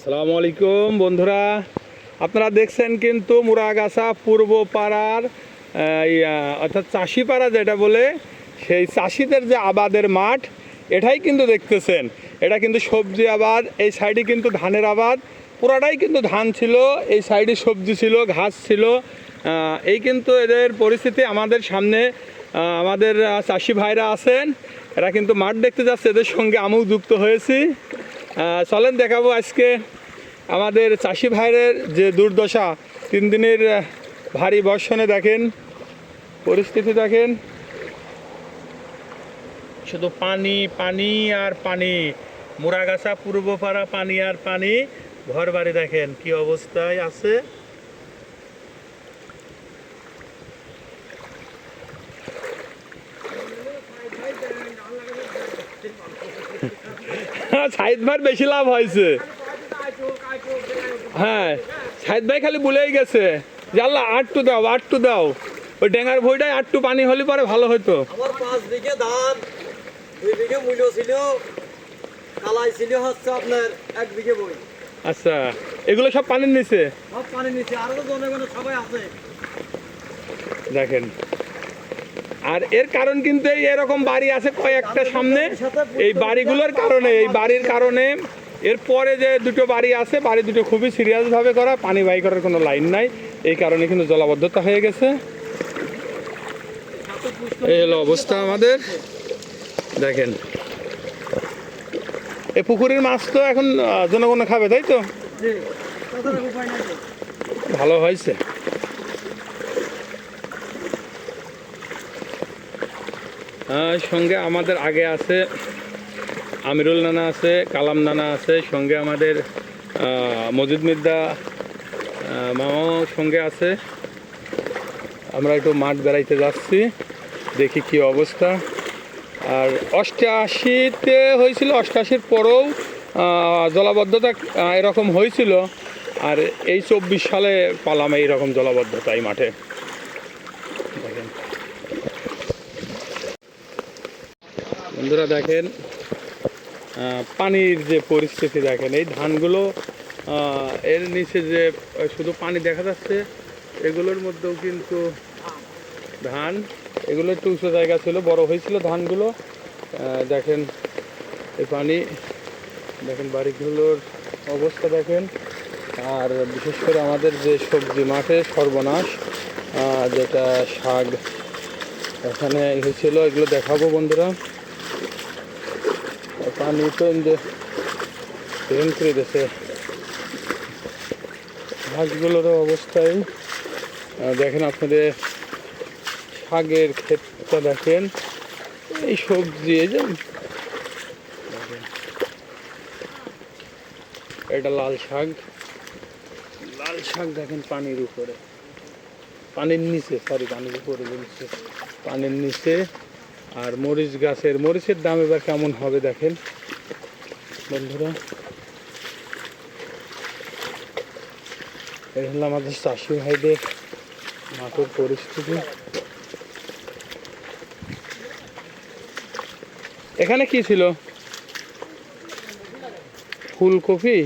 আসসালামু আলাইকুম বন্ধুরা, আপনারা দেখছেন কিন্তু মুরাগাছা পূর্ব পাড়ার অর্থাৎ চাষিপাড়া যেটা বলে সেই চাষিদের যে আবাদের মাঠ, এটাই কিন্তু দেখতেছেন। এটা কিন্তু সবজি আবাদ, এই সাইডে কিন্তু ধানের আবাদ, পুরাটাই কিন্তু ধান ছিল, এই সাইডে সবজি ছিল, ঘাস ছিল। এই কিন্তু এদের পরিস্থিতি আমাদের সামনে। আমাদের চাষি ভাইরা আছেন, এরা কিন্তু মাঠ দেখতে যাচ্ছে, এদের সঙ্গে আমিও যুক্ত হয়েছি। চলেন দেখাবো আজকে আমাদের চাষি ভাইয়ের যে দুর্দশা। 3 দিনের ভারী বর্ষণে দেখেন পরিস্থিতি, দেখেন শুধু পানি পানি আর পানি। মুরাগাছা পূর্বপাড়া পানি আর পানি, ঘর বাড়ি দেখেন কি অবস্থায় আছে। সাইদ ভাইয়ের বেশি লাভ হয়েছে। হ্যাঁ, সাইদ ভাই খালি বলেই গেছে যে আল্লাহ আটটু দাও, আটটু দাও। ওই ডেঙ্গার ভইটাই আটটু পানি হলে পরে ভালো হতো। আমার 5 বিঘে ধান, 2 বিঘে মূল্য ছিল, কালাই ছিল হচ্ছে আপনার 1 বিঘে বই। আচ্ছা, এগুলো সব পানির নিচে, সব পানি নিচে, আরো জনগণ সবাই আছে দেখেন। আর এর কারণ কিন্তু এরকম বাড়ি আছে কয়েকটা সামনে, এই বাড়িগুলোর কারণে, এই বাড়ির কারণে। এরপরে যে দুটো বাড়ি আছে, বাড়ি দুটো খুবই সিরিয়াসভাবে করা, পানি বাই করার কোনো লাইন নাই, এই কারণে কিন্তু জলাবদ্ধতা হয়ে গেছে। এই হলো অবস্থা আমাদের, দেখেন। এই পুকুরের মাছ তো এখন জনগণ খাবে, তাই তো? ভালো হয়েছে। সঙ্গে আমাদের আগে আছে আমিরুল নানা আছে, কালাম নানা আছে, সঙ্গে আমাদের মজিদ মির্জা মামাও সঙ্গে আছে। আমরা একটু মাঠ বেড়াইতে যাচ্ছি, দেখি কি অবস্থা। আর 88-তে হয়েছিল, 88-র পরেও জলাবদ্ধতা এরকম হয়েছিল। আর এই 24 সালে পালাম এইরকম জলাবদ্ধতা এই মাঠে, দেখেন বন্ধুরা। দেখেন পানির যে পরিস্থিতি, দেখেন এই ধানগুলো এর নিচে যে শুধু পানি দেখা যাচ্ছে, এগুলোর মধ্যেও কিন্তু ধান। এগুলো একটু উঁচু জায়গা ছিল, বড় হয়েছিল ধানগুলো। দেখেন এই পানি, দেখেন বাড়িগুলোর অবস্থা দেখেন। আর বিশেষ করে আমাদের যে সবজি মাঠে সর্বনাশ, যেটা শাক এখানে হয়েছিল, এগুলো দেখাবো বন্ধুরা। পানি তো ট্রেন করে দিয়েছে ঘাসগুলোর অবস্থায়। দেখেন আপনাদের শাকের ক্ষেতটা দেখেন, এই সবজি, এই যে এটা লাল শাক, লাল শাক দেখেন পানির উপরে, পানির নিচে, সরি পানির উপরে বলছে, পানির নিচে। আর মরিচ গাছের, মরিচের দাম এবার কেমন হবে দেখেন বন্ধুরা। এই হলো আমাদের চাষি ভাইদের মাঠের পরিস্থিতি। এখানে কি ছিল? ফুলকপি,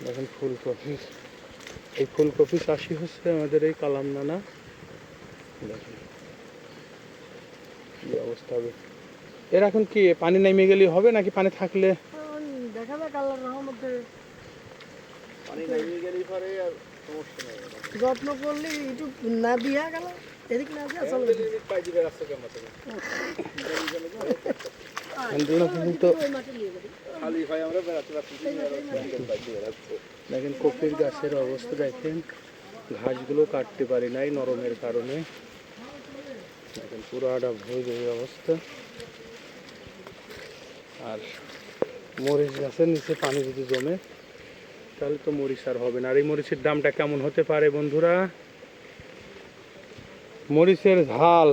দেখেন ফুলকপি। এই ফুলকপি চাষি হচ্ছে আমাদের এই কালাম নানা। দেখেন কি অবস্থা হবে। এর এখন কি পানি নেমে গেলে হবে নাকি পানি থাকলে? দেখা যাক আল্লাহর রহমতে, পানি নেমে গেলে পরে আর সমস্যা নেই, যত্ন করলে একটু না দিয়া গেল এদিক না দিয়া চলে পাইজিবে রাস্তা কেমন আছে খালি ভাই আমরা বেড়াতে পারছি। দেখেন কপির গাছের অবস্থা দেখেন, ঘাসগুলো কাটতে পারি নাই নরমের কারণে। দেখেন পুরাটা ভুঁই অবস্থা। আর মরিচ গাছের নিচে পানি যদি জমে তাহলে তো মরিচ আর হবে না। আর এই মরিচের দামটা কেমন হতে পারে বন্ধুরা, মরিচের ঝাল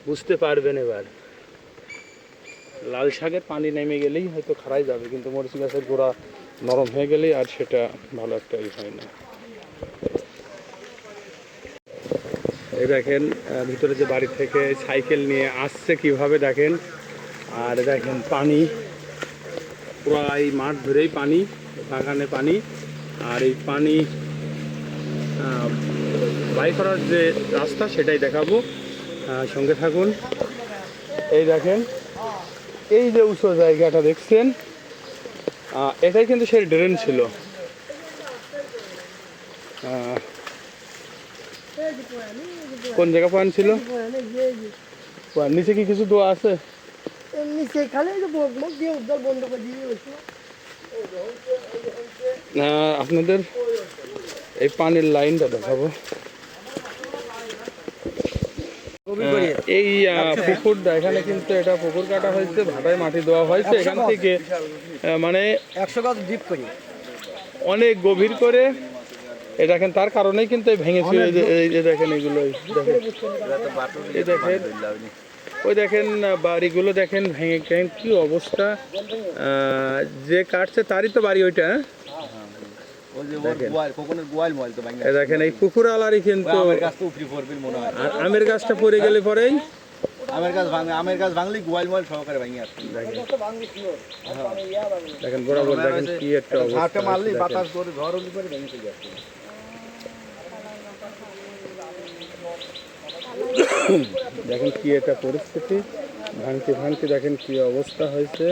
বুঝতে পারবেন এবার। লাল শাকের পানি নেমে গেলেই হয়তো খারাই যাবে, কিন্তু মরিচ গাছের গোড়া নরম হয়ে গেলেই আর সেটা ভালো একটা হয় না। এই দেখেন ভিতরে যে বাড়ি থেকে সাইকেল নিয়ে আসছে কিভাবে দেখেন। আর দেখেন পানি পুরো এই মাঠ ধরেই পানি, বাগানে পানি। আর এই পানি বাই করার যে রাস্তা সেটাই দেখাবো, সঙ্গে থাকুন। এই দেখেন এই যে উঁচু জায়গাটা দেখছেন, এটাই কিন্তু সেই ড্রেন ছিল। কোন জায়গা পয়েন্ট ছিল? নিচে কি কিছু দোয়া আছে? নিচে খালি মুখ দিয়ে উদ্ধার বন্ধ করে দিয়ে হয়েছিল। আপনাদের এই পানির লাইনটা দেখাবো। এই পুকুরটা এখানে কিন্তু এটা পুকুর কাটা হয়েছে, ভাটায় মাটি দেওয়া হয়েছে। এখান থেকে মানে 100 গাছ ডিপ করি অনেক গভীর করে এই দেখেন, তার কারণেই কিন্তু ভেঙেছে। এই যে দেখেন এগুলো, এই দেখেন ওই দেখেন বাড়িগুলো দেখেন ভেঙে ভেঙে কি অবস্থা। যে কাটছে তারই তো বাড়ি ওইটা। দেখেন এই পুকুর আলারই কিন্তু আমের গাছটা পড়ে গেলে পরেই আমের গাছ ভাঙলি গোয়াল মোয়াল সহকারে ভাঙি আসছে। দেখেন বরাবর দেখেন কি একটা অবস্থা। মারলি বাতাস করে ঝড় হলি পরে ভেঙে চলে যাচ্ছে। দেখেন কি একটা পরিস্থিতি, ভাঙতে ভাঙতে দেখেন কি অবস্থা হয়েছে।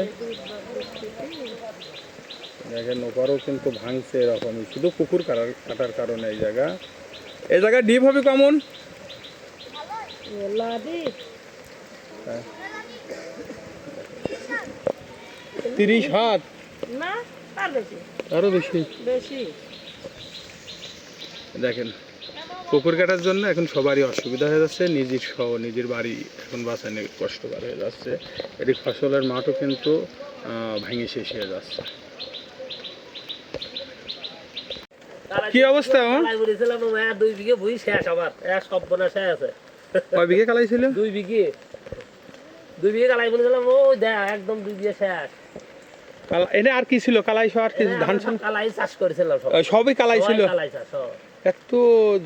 দেখেন ওপারও কিন্তু ভাঙছে এরকমই, শুধু পুকুর কাটার কারণে। এই জায়গা ডিপ হবে কেমন? 30 হাত না, তার বেশি, আরো বেশি। দেখেন পুকুর কাটার জন্য এখন সবারই অসুবিধা হয়ে যাচ্ছে, নিজের বাড়ি এখন বাঁচানো কষ্টকর হয়ে যাচ্ছে। এদিক ফসলের মাঠও কিন্তু ভেঙে শেষ হয়ে যাচ্ছে। কি অবস্থা? 2 বিঘে ভুই শেষ, আবার এক সব্বনা শেষ আছে। কয় বিঘে কালাই ছিল? 2 বিঘে কালাই বলেছিলাম, ও দেখ একদম 2 বিঘে শেষ। এনে আর কি ছিল? কালাই সহ আর কি ধান ছিল? কালাই চাষ করেছিলাম, সবই কালাই ছিল। কালাই চাষ, এত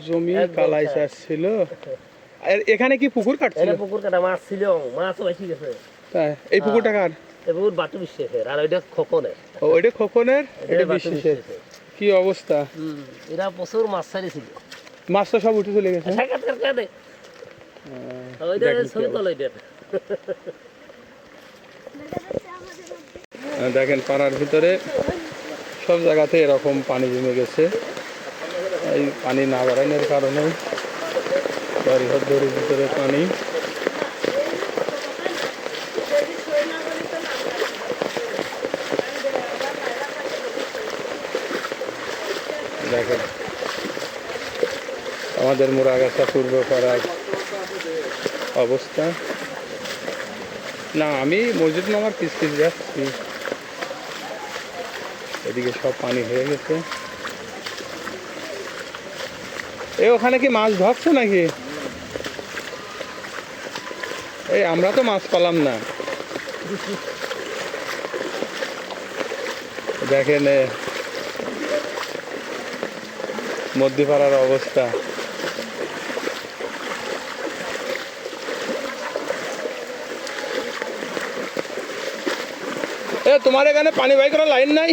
জমি কালাই চাষ ছিল। আর এখানে কি পুকুর কাটছিল? পুকুর কাটা মাছ ছিল, মাছও বেশি গেছে। তাই এই পুকুরটা কার? এই পুকুর বাটু বিশ্বাসের, আর ওইটা খোকনের। ওইটা খোকনের, এটা বিশ্বাসের। কি অবস্থা! এরা প্রচুর মাছ ছাড়িয়েছিল, মাছ তো সব উঠে চলে গেছে। দেখেন পাড়ার ভিতরে সব জায়গাতে এরকম পানি জমে গেছে। এই পানি না বাড়ানোর কারণে বাড়িঘর দড়ির ভিতরে পানি। দেখেন আমাদের মুরাগাছা পূর্ব পাড়ার অবস্থা। না, আমি মসজিদ নামার পিছ যাচ্ছি, এদিকে সব পানি হয়ে গেছে। ওখানে কি মাছ ধরছে নাকি? এই আমরা তো মাছ পেলাম না। দেখেন মধ্যপাড়ার অবস্থা। তোমার এখানে পানি বাই করার লাইন নাই?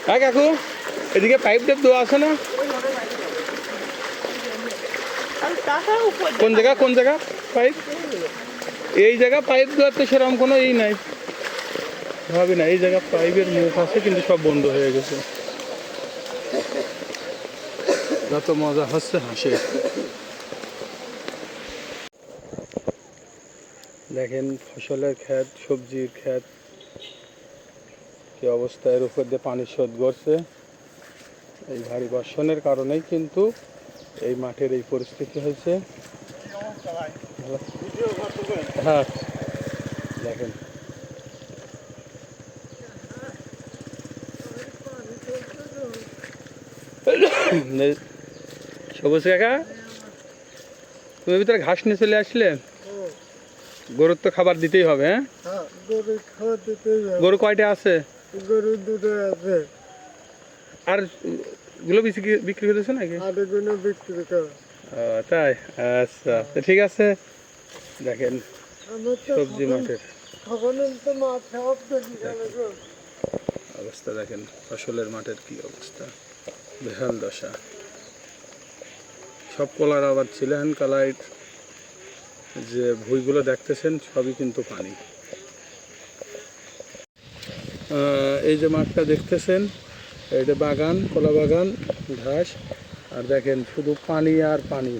হ্যাঁ কাকু, এদিকে পাইপ টেপ দেওয়া আছে না? কোন জায়গা পাইপ? এই জায়গা পাইপ দেওয়ার তো সেরকম কোনো ই নাই, ভাবি না। এই জায়গা পাইপের মুখ আছে কিন্তু সব বন্ধ হয়ে গেছে। যত মজা হচ্ছে হাসে। দেখেন ফসলের ক্ষেত, সবজির ক্ষেত কি অবস্থা। এর উপর দিয়ে পানি শোধ করছে। এই ভারী বর্ষণের কারণেই কিন্তু এই মাঠের এই পরিস্থিতি হয়েছে। হ্যাঁ দেখেন সবুজ কাকা, তুমি ভিতরে ঘাস নিয়ে চলে আসলে। গরুর তো খাবার দিতেই হবে। হ্যাঁ, গরু কয়টা আছে? গরু 2টো আছে। আর আটগুলো বিক্রি করতেছে নাকি? আটগুলো বিক্রি করে। তাই, আচ্ছা, তো ঠিক আছে। দেখেন আমার তো সবজি মাঠের তখন তো মাছ সব দেখি গেল গো। অবস্থা দেখেন, ফসলের মাঠের কি অবস্থা, বেহাল দশা। সব কলার আবাদ ছিল, হ্যান কালাইট যে ভুঁইগুলো দেখতেছেন সবই কিন্তু পানি। এই যে মাঠটা দেখতেছেন, এটা বাগান, কলা বাগান, ঘাস, আর দেখেন শুধু পানি আর পানি।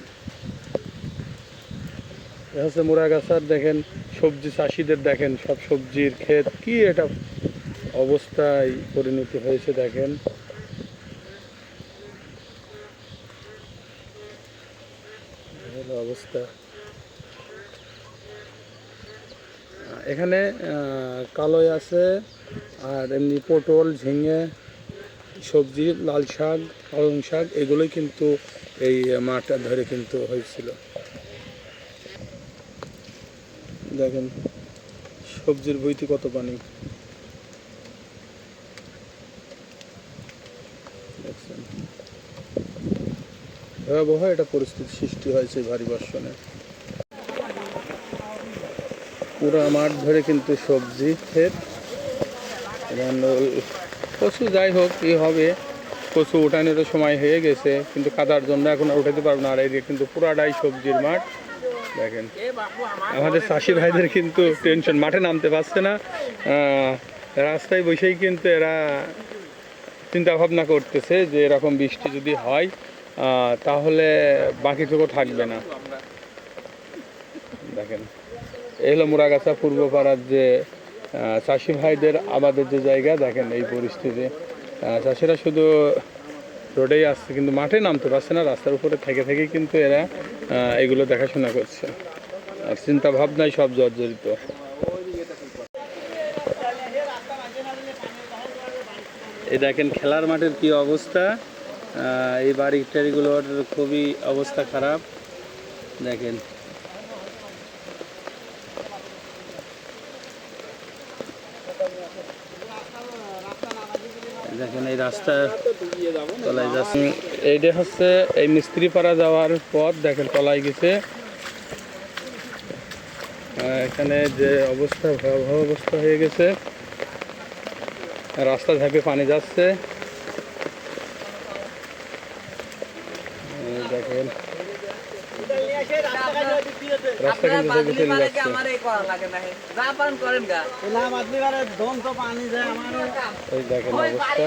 এটা হচ্ছে মুরাগাছার দেখেন সবজি চাষিদের, দেখেন সব সবজির ক্ষেত, কি এটা অবস্থায় পরিণতি হয়েছে দেখেন। হলো অবস্থা। এখানে কালোই আছে, আর এমনি পটল, ঝিঙে, সবজি, লাল শাক, পালং শাক, এগুলোই কিন্তু এই মাঠটা ধরে কিন্তু হয়েছিল। দেখেন সবজির বইতে কত পানি দেখছেন। ভয়াবহ এটা পরিস্থিতি সৃষ্টি হয়েছে ভারী বর্ষণে। পুরো মাঠ ধরে কিন্তু সবজি ক্ষেত। কচু যাই হোক কি হবে, কচু উঠানোরও সময় হয়ে গেছে, কিন্তু কাদার জন্য এখন আর উঠাতে পারবো না। আর এই কিন্তু পুরাটাই সবজির মাঠ দেখেন। আমাদের চাষি ভাইদের কিন্তু টেনশন, মাঠে নামতে পারছে না, রাস্তায় বসেই কিন্তু এরা চিন্তা ভাবনা করতেছে যে এরকম বৃষ্টি যদি হয় তাহলে বাকিটুকু থাকবে না। দেখেন এই হলো মুরাগাছা পূর্ব পাড়ার যে চাষি ভাইদের আবাদের যে জায়গা, দেখেন এই পরিস্থিতি। চাষিরা শুধু রোডেই আসছে, কিন্তু মাঠে নামতে পারছে না, রাস্তার উপরে থেকে থেকেই কিন্তু এরা এগুলো দেখাশোনা করছে, আর চিন্তা ভাবনায় সব জর্জরিত। এই দেখেন খেলার মাঠের কি অবস্থা, এই বাড়ি টাড়িগুলোর খুবই অবস্থা খারাপ দেখেন। দেখেন এই রাস্তা তলায় যাচ্ছে, এইটা হচ্ছে এই মিস্ত্রি পাড়া যাওয়ার পথ, দেখেন তলায় গেছে। এখানে যে অবস্থা, ভয়াবহ অবস্থা হয়ে গেছে, রাস্তা ঝাঁপে পানি যাচ্ছে দেখেন। রাস্তা কিন্তু ঝাঁপে চলে যাচ্ছে। এই দেখেন অবস্থা,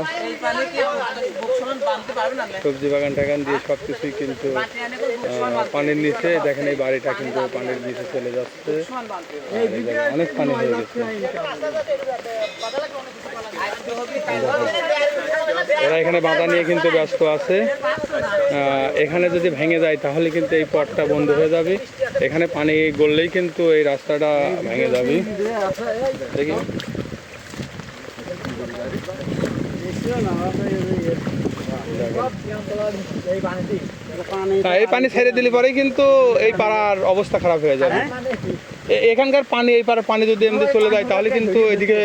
সবজি বাগান টাগান দিয়ে সব কিছুই কিন্তু পানির নিচে। দেখেন এই বাড়িটা কিন্তু পানির নিচে চলে যাচ্ছে, অনেক পানি হয়ে গেছে। এরা এখানে বাধা নিয়ে কিন্তু ব্যস্ত আছে। এখানে যদি ভেঙে যায় তাহলে কিন্তু এই পথটা বন্ধ হয়ে যাবে, এখানে পানি গড়লেই কিন্তু এই রাস্তাটা ভেঙে যাবে। দেখি এই পানি ছেড়ে দিলে পরেই কিন্তু এই পাড়ার অবস্থা খারাপ হয়ে যাবে। এখানকার পানি, এই পাড়ার পানি যদি এমনি চলে যায় তাহলে কিন্তু এদিকে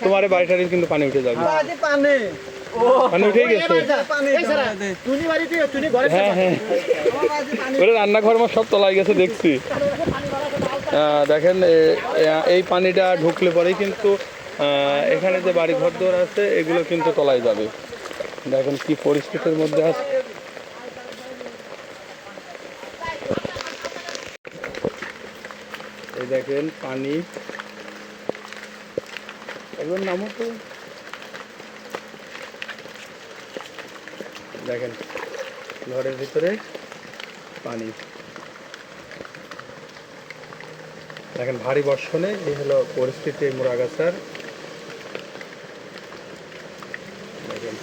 তোমার বাড়িটার কিন্তু পানি উঠে যাবে। পানি উঠে গেছে, হ্যাঁ হ্যাঁ, ওরে রান্নাঘর আমার সব তলায় গেছে দেখছি। দেখেন এই পানিটা ঢুকলে পরেই কিন্তু এখানে যে বাড়ি ঘর দোর আছে এগুলো কিন্তু তলায় যাবে। দেখেন কি পরিস্থিতির মধ্যে আছে। এই দেখেন পানি, এগুলোর নামও তো দেখেন, ঘরের ভিতরে পানি। দেখেন ভারী বর্ষণে এই হলো পরিস্থিতি মুরাগাছার। দেখেন